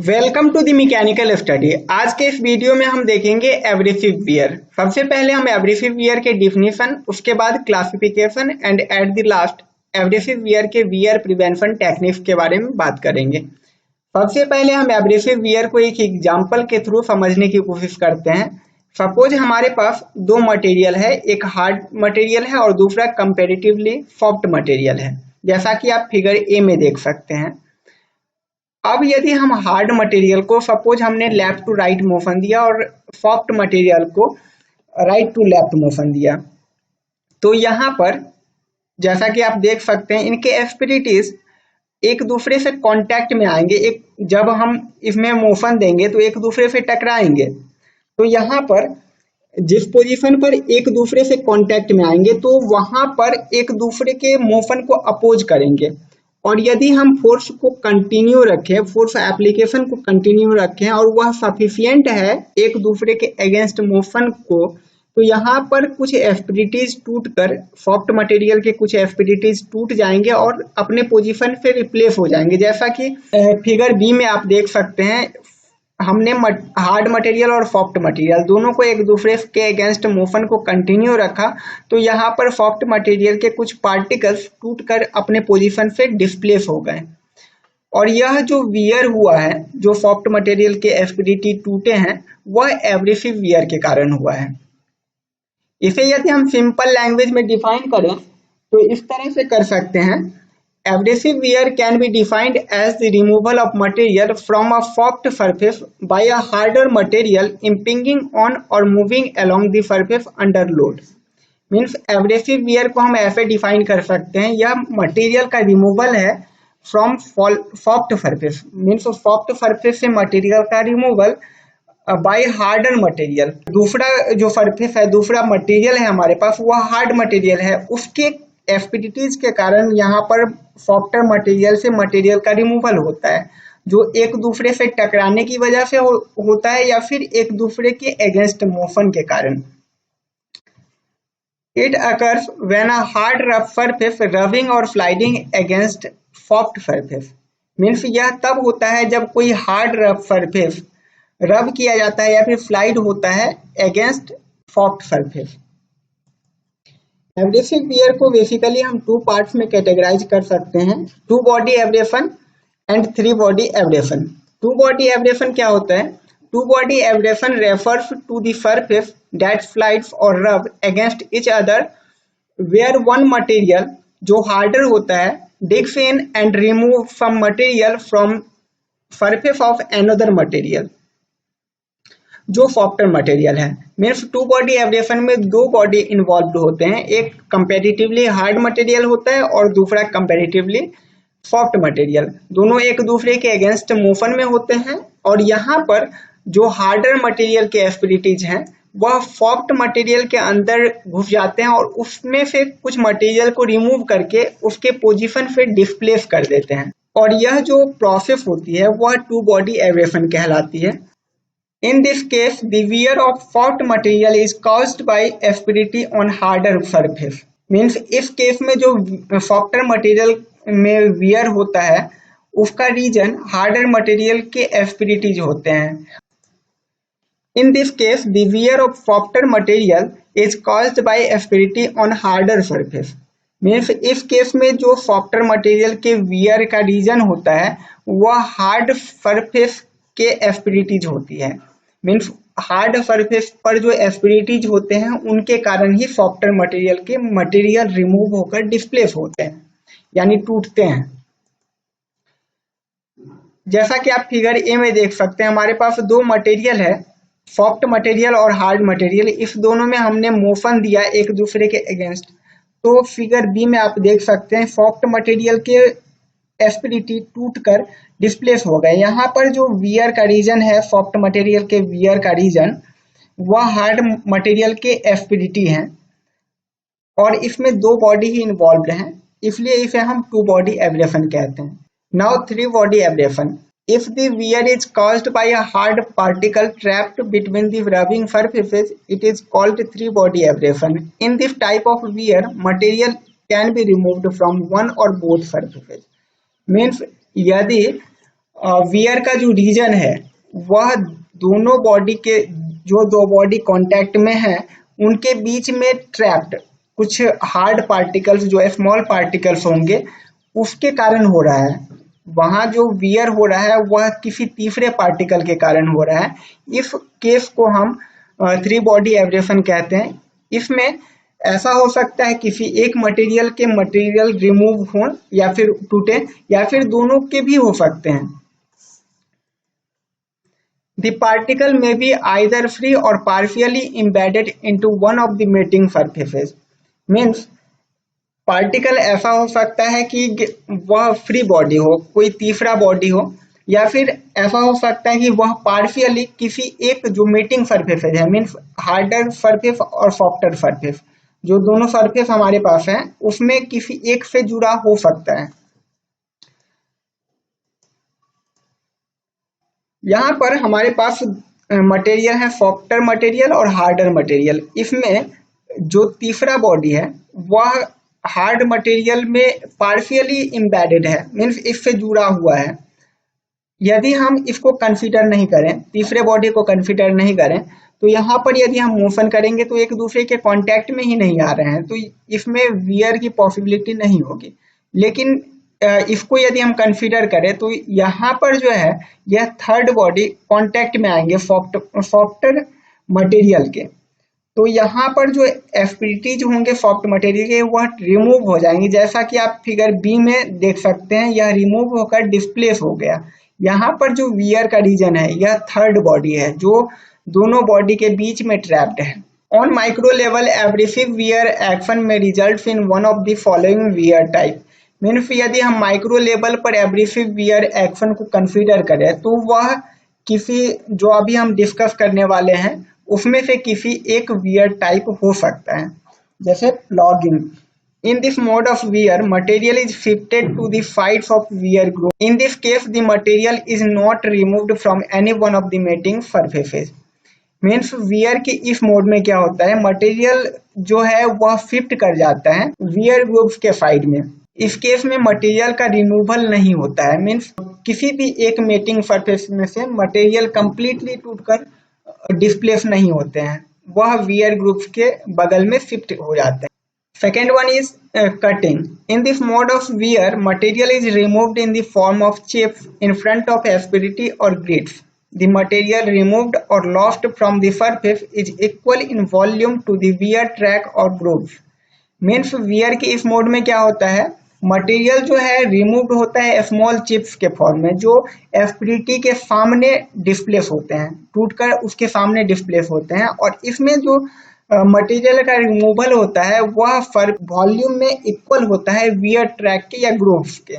Welcome to the mechanical study. आज के इस वीडियो में हम देखेंगे एब्रेसिव वियर। सबसे पहले हम एब्रेसिव वियर के डिफिनीशन, उसके बाद classification and at the last abrasive wear के वियर प्रिवेंशन टेक्निक्स के बारे में बात करेंगे। सबसे पहले हम एब्रेसिव वियर को एक एग्जांपल के थ्रू समझने की कोशिश करते हैं। सपोज हमारे पास दो मटेरियल है, एक हार्ड मटेरियल है और दूसरा कंपेरेटिवली सॉफ्ट मटेरियल है, जैसा कि आप फिगर ए में देख सकते हैं। अब यदि हम हार्ड मटेरियल को, सपोज हमने लेफ्ट टू राइट मोशन दिया और सॉफ्ट मटेरियल को राइट टू लेफ्ट मोशन दिया, तो यहाँ पर जैसा कि आप देख सकते हैं इनके एस्पिरिटीज एक दूसरे से कांटेक्ट में आएंगे। एक जब हम इसमें मोशन देंगे तो एक दूसरे से टकराएंगे। तो यहाँ पर जिस पोजीशन पर एक दूसरे से कांटेक्ट में आएंगे तो वहां पर एक दूसरे के मोशन को अपोज करेंगे। और यदि हम फोर्स को कंटिन्यू रखें, फोर्स एप्लीकेशन को कंटिन्यू रखें और वह सफिशियंट है एक दूसरे के अगेंस्ट मोशन को, तो यहाँ पर कुछ एस्पिरिटीज टूट कर सॉफ्ट मटेरियल के कुछ एस्पिरिटीज टूट जाएंगे और अपने पोजीशन पे रिप्लेस हो जाएंगे। जैसा कि फिगर बी में आप देख सकते हैं, हमने हार्ड मटेरियल और सॉफ्ट मटेरियल दोनों को एक दूसरे के अगेंस्ट मोशन को कंटिन्यू रखा, तो यहाँ पर सॉफ्ट मटेरियल के कुछ पार्टिकल्स टूटकर अपने पोजीशन से डिस्प्लेस हो गए। और यह जो वियर हुआ है, जो सॉफ्ट मटेरियल के एस्पिरिटी टूटे हैं, वह एब्रेसिव वियर के कारण हुआ है। इसे यदि हम सिंपल लैंग्वेज में डिफाइन करें तो इस तरह से कर सकते हैं। Abrasive wear can be defined as the removal of material from a soft surface by a harder material impinging on or moving along the surface under load. Means abrasive wear को हम ऐसे डिफाइन कर सकते हैं, यह material का removal है from soft surface. Means soft surface से मटेरियल का रिमूवल बाय हार्डर मटेरियल। दूसरा जो सरफेस है, दूसरा मटेरियल है हमारे पास, वह हार्ड मटेरियल है, उसके एस्पिरिटीज के कारण यहाँ पर सॉफ्टर मटेरियल से मटेरियल का रिमूवल होता है, जो एक दूसरे से टकराने की वजह से होता है या फिर एक दूसरे के अगेंस्ट मोशन के कारण। It occurs when a hard rough surface rubbing और sliding against soft surface. Means यह तब होता है जब कोई हार्ड रफ सरफेस रब किया जाता है या फिर स्लाइड होता है against soft surface. Abrasive wear को बेसिकली हम टू पार्ट्स में कैटेगराइज कर सकते हैं, two body abrasion and three body abrasion. Two body abrasion क्या होता है? Two body abrasion refers to the surface that slides और rub against each other where one material, जो हार्डर होता है, digs in and remove some material from surface of another material, जो softer material है। Means to body abrasion में दो body involve होते हैं, एक कंपेरेटिवली हार्ड मटेरियल होता है और दूसरा कंपेरेटिवली सॉफ्ट मटेरियल। दोनों एक दूसरे के अगेंस्ट मोशन में होते हैं और यहाँ पर जो हार्डर मटेरियल के एस्पिरिटीज हैं वह सॉफ्ट मटेरियल के अंदर घुस जाते हैं और उसमें से कुछ मटेरियल को रिमूव करके उसके पोजीशन से डिस्प्लेस कर देते हैं। और यह जो प्रोसेस होती है वह टू बॉडी एब्रेशन कहलाती है। In this case, the wear of soft material is caused by asperity on harder surface. Means इस केस में जो softer material में wear होता है उसका रीजन harder material के asperities होते हैं। In this case, the wear of softer material is caused by asperity on harder surface. Means इस केस में जो softer material के wear का रीजन होता है वह hard surface के एस्पिरिटीज होती है। मीन्स हार्ड सरफेस पर जो एस्पिरिटीज होते हैं उनके कारण ही सॉफ्टर मटेरियल के मटेरियल रिमूव होकर डिस्प्लेस होते हैं, यानी टूटते हैं। जैसा कि आप फिगर ए में देख सकते हैं, हमारे पास दो मटेरियल है, सॉफ्ट मटेरियल और हार्ड मटेरियल। इस दोनों में हमने मोशन दिया एक दूसरे के अगेंस्ट। तो फिगर बी में आप देख सकते हैं सॉफ्ट मटेरियल के एस्पिरिटी टूटकर डिस्प्लेस हो गए। यहाँ पर जो वियर का रीजन है, सॉफ्ट मटेरियल के वियर का रीजन, वह हार्ड मटेरियल के एस्पिरिटी हैं और इसमें दो बॉडी ही इन्वॉल्व हैं, इसलिए इसे हम टू बॉडी एब्रेशन कहते हैं। Now three body abrasion. If the wear is caused by a hard particle trapped between the rubbing surfaces, it is called three body abrasion. In this type of wear material can be removed from one or both surfaces. Means यदि wear का जो reason है वह दोनों body के जो दो body contact में है उनके बीच में ट्रैप्ड कुछ हार्ड पार्टिकल्स जो स्मॉल पार्टिकल्स होंगे उसके कारण हो रहा है। वहां जो वियर हो रहा है वह किसी तीसरे पार्टिकल के कारण हो रहा है। इस केस को हम थ्री बॉडी एब्रेशन कहते हैं। इसमें ऐसा हो सकता है किसी एक मटेरियल के मटेरियल रिमूव हो या फिर टूटे या फिर दोनों के भी हो सकते हैं। The particle may be either free or partially embedded into one of the mating surfaces. Means particle ऐसा हो सकता है कि वह फ्री बॉडी हो, कोई तीसरा बॉडी हो, या फिर ऐसा हो सकता है कि वह पार्शियली किसी एक जो मेटिंग सरफेस है मीन्स हार्डर सरफेस और सॉफ्टर सरफेस जो दोनों सरफेस हमारे पास हैं उसमें किसी एक से जुड़ा हो सकता है। यहाँ पर हमारे पास मटेरियल है सॉफ्टर मटेरियल और हार्डर मटेरियल। इसमें जो तीसरा बॉडी है वह हार्ड मटेरियल में पार्शियली एम्बेडेड है मीन्स इससे जुड़ा हुआ है। यदि हम इसको कंसीडर नहीं करें, तीसरे बॉडी को कंसीडर नहीं करें, तो यहाँ पर यदि हम मोशन करेंगे तो एक दूसरे के कांटेक्ट में ही नहीं आ रहे हैं तो इसमें वियर की पॉसिबिलिटी नहीं होगी। लेकिन इसको यदि हम कंसीडर करें तो यहाँ पर जो है यह थर्ड बॉडी कांटेक्ट में आएंगे सॉफ्टर मटेरियल के, तो यहाँ पर जो एस्पिरिटीज होंगे सॉफ्ट मटेरियल के वह रिमूव हो जाएंगे। जैसा कि आप फिगर बी में देख सकते हैं यह रिमूव होकर डिस्प्लेस हो गया। यहाँ पर जो वियर का रीजन है यह थर्ड बॉडी है जो दोनों बॉडी के बीच में ट्रैप्ड है। On micro level abrasive wear action में result in one of the following wear type. Means यदि हम माइक्रो लेवल पर एब्रेसिव वियर एक्शन को कंसीडर करें तो वह किसी जो अभी हम डिस्कस करने वाले हैं उसमें से किसी एक वियर टाइप हो सकता है, जैसे plogging. In this mode of wear, material is shifted to the sides of wear group. In this case, the material is not removed from any one of the mating surfaces. Means wear के इस mode में क्या होता है material जो है वह shift कर जाता है वियर ग्रुप्स के साइड में। इस केस में मटेरियल का रिमूवल नहीं होता है मीन्स किसी भी एक मेटिंग सरफेस में से मटेरियल कंप्लीटली टूटकर डिस्प्लेस नहीं होते हैं, वह वियर ग्रुप्स के बगल में शिफ्ट हो जाते हैं। Second one is cutting. In this mode of wear, material is removed in the form of chips in front of asperity or grits. The material removed or lost from the surface is equal in volume to the wear track or grooves. Means wear के इस mode में क्या होता है material जो है removed होता है स्मॉल चिप्स के फॉर्म में जो एस्पिरिटी के सामने डिस्प्लेस होते हैं, टूटकर उसके सामने डिस्प्लेस होते हैं, और इसमें जो मटेरियल का रिमूवल होता है वह वॉल्यूम में इक्वल होता है वियर ट्रैक के या ग्रूव्स के।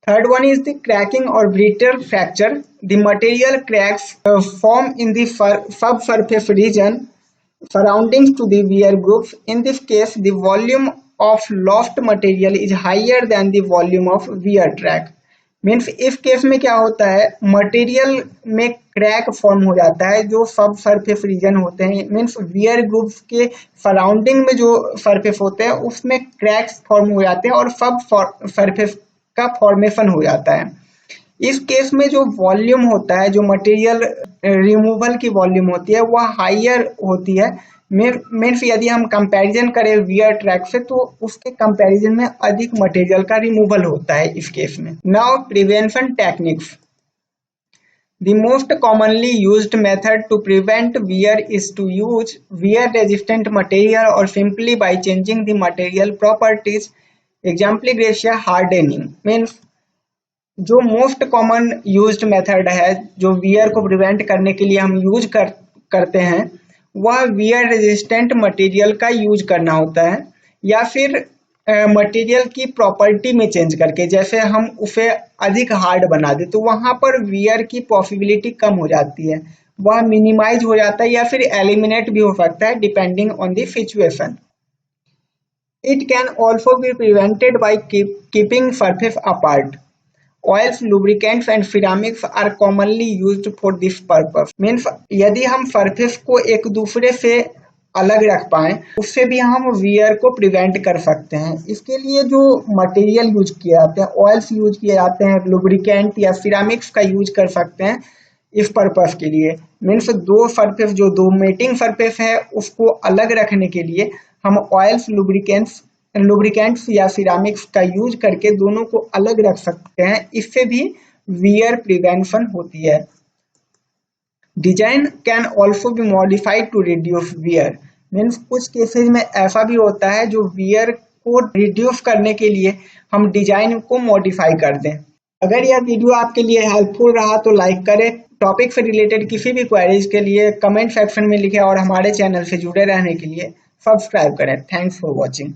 Third one is the cracking और brittle fracture. The material cracks form in the subsurface region surrounding to the wear grooves. In this case the volume of lost material is higher than the volume of wear track. Means इस case में क्या होता है material में crack form हो जाता है जो सब सरफेस रीजन होते हैं मीन्स वियर ग्रुप्स के सराउंडिंग में जो सरफेस होते हैं उसमें क्रैक्स फॉर्म हो जाते हैं और सब सरफेस का फॉर्मेशन हो जाता है। इस केस में जो वॉल्यूम होता है जो मटेरियल रिमूवल की वॉल्यूम होती है वह हायर होती है। मीन्स यदि हम कंपैरिजन करें वियर ट्रैक से तो उसके कंपैरिजन में अधिक मटेरियल का रिमूवल होता है इस केस में। Now prevention techniques. The most commonly used method to prevent wear is to use wear resistant material or simply by changing the material properties, example Gracia hardening। Means जो most common used method है जो wear को prevent करने के लिए हम use करते हैं वह वियर रेजिस्टेंट मटेरियल का यूज करना होता है या फिर मटेरियल की प्रॉपर्टी में चेंज करके, जैसे हम उसे अधिक हार्ड बना दे तो वहां पर वियर की पॉसिबिलिटी कम हो जाती है, वह मिनिमाइज हो जाता है या फिर एलिमिनेट भी हो सकता है depending on the situation. It can also be prevented by keeping surface apart. Oils, lubricants and ceramics are commonly used for this purpose. Means यदि हम सरफेस को एक दूसरे से अलग रख पाएं, उससे भी हम वियर को प्रिवेंट कर सकते हैं। इसके लिए जो मटेरियल यूज किए जाते हैं, ऑयल्स यूज किए जाते हैं, लुब्रिकेंट या सिरामिक्स का यूज कर सकते हैं इस पर्पस के लिए। मीन्स दो सरफेस, जो दो मेटिंग सरफेस है उसको अलग रखने के लिए हम ऑयल्स, लुब्रिकेंट्स या सिरामिक्स का यूज करके दोनों को अलग रख सकते हैं। इससे भी वियर प्रिवेंशन होती है। Design can also be modified to reduce wear. Means कुछ केसेज में ऐसा भी होता है जो वियर को रिड्यूस करने के लिए हम डिजाइन को मॉडिफाई कर दें। अगर यह वीडियो आपके लिए हेल्पफुल रहा तो लाइक करें। टॉपिक से रिलेटेड किसी भी क्वेरीज के लिए कमेंट सेक्शन में लिखें और हमारे चैनल से जुड़े रहने के लिए सब्सक्राइब करें। Thanks for watching.